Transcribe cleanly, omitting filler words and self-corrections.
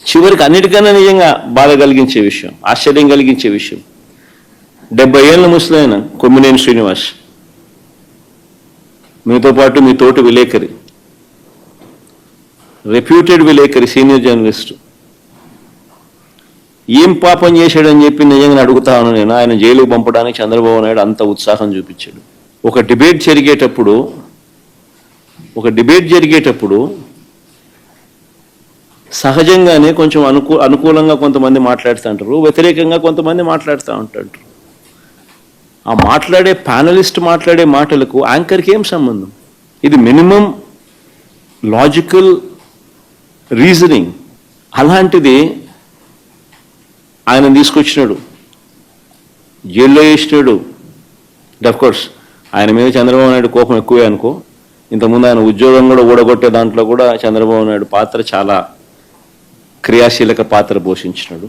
చివరికి అన్నిటికన్నా నిజంగా బాధ కలిగించే విషయం, ఆశ్చర్యం కలిగించే విషయం, 70 ఏళ్ళ ముసలైన కొమ్మినేని శ్రీనివాస్, మీతో పాటు మీ తోటి విలేకరి, రెప్యూటెడ్ విలేకరి, సీనియర్ జర్నలిస్టు, ఏం పాపం చేశాడని చెప్పి నిజంగా అడుగుతాను నేను. ఆయన జైలుకు పంపడానికి చంద్రబాబు నాయుడు అంత ఉత్సాహం చూపించాడు. ఒక డిబేట్ జరిగేటప్పుడు సహజంగానే కొంచెం అనుకూలంగా కొంతమంది మాట్లాడుతూ ఉంటారు, వ్యతిరేకంగా కొంతమంది మాట్లాడుతూ ఉంటారు. ఆ మాట్లాడే ప్యానలిస్ట్ మాట్లాడే మాటలకు యాంకర్కి ఏం సంబంధం? ఇది మినిమం లాజికల్ రీజనింగ్. అలాంటిది ఆయన తీసుకొచ్చినాడు, జైల్లో వేసినాడు. కోర్స్ ఆయన మీద చంద్రబాబు నాయుడు కోపం ఎక్కువే అనుకో. ఇంతకుముందు ఆయన ఉద్యోగం కూడా ఊడగొట్టే దాంట్లో కూడా చంద్రబాబు నాయుడు పాత్ర చాలా క్రియాశీలక పాత్ర పోషించినాడు.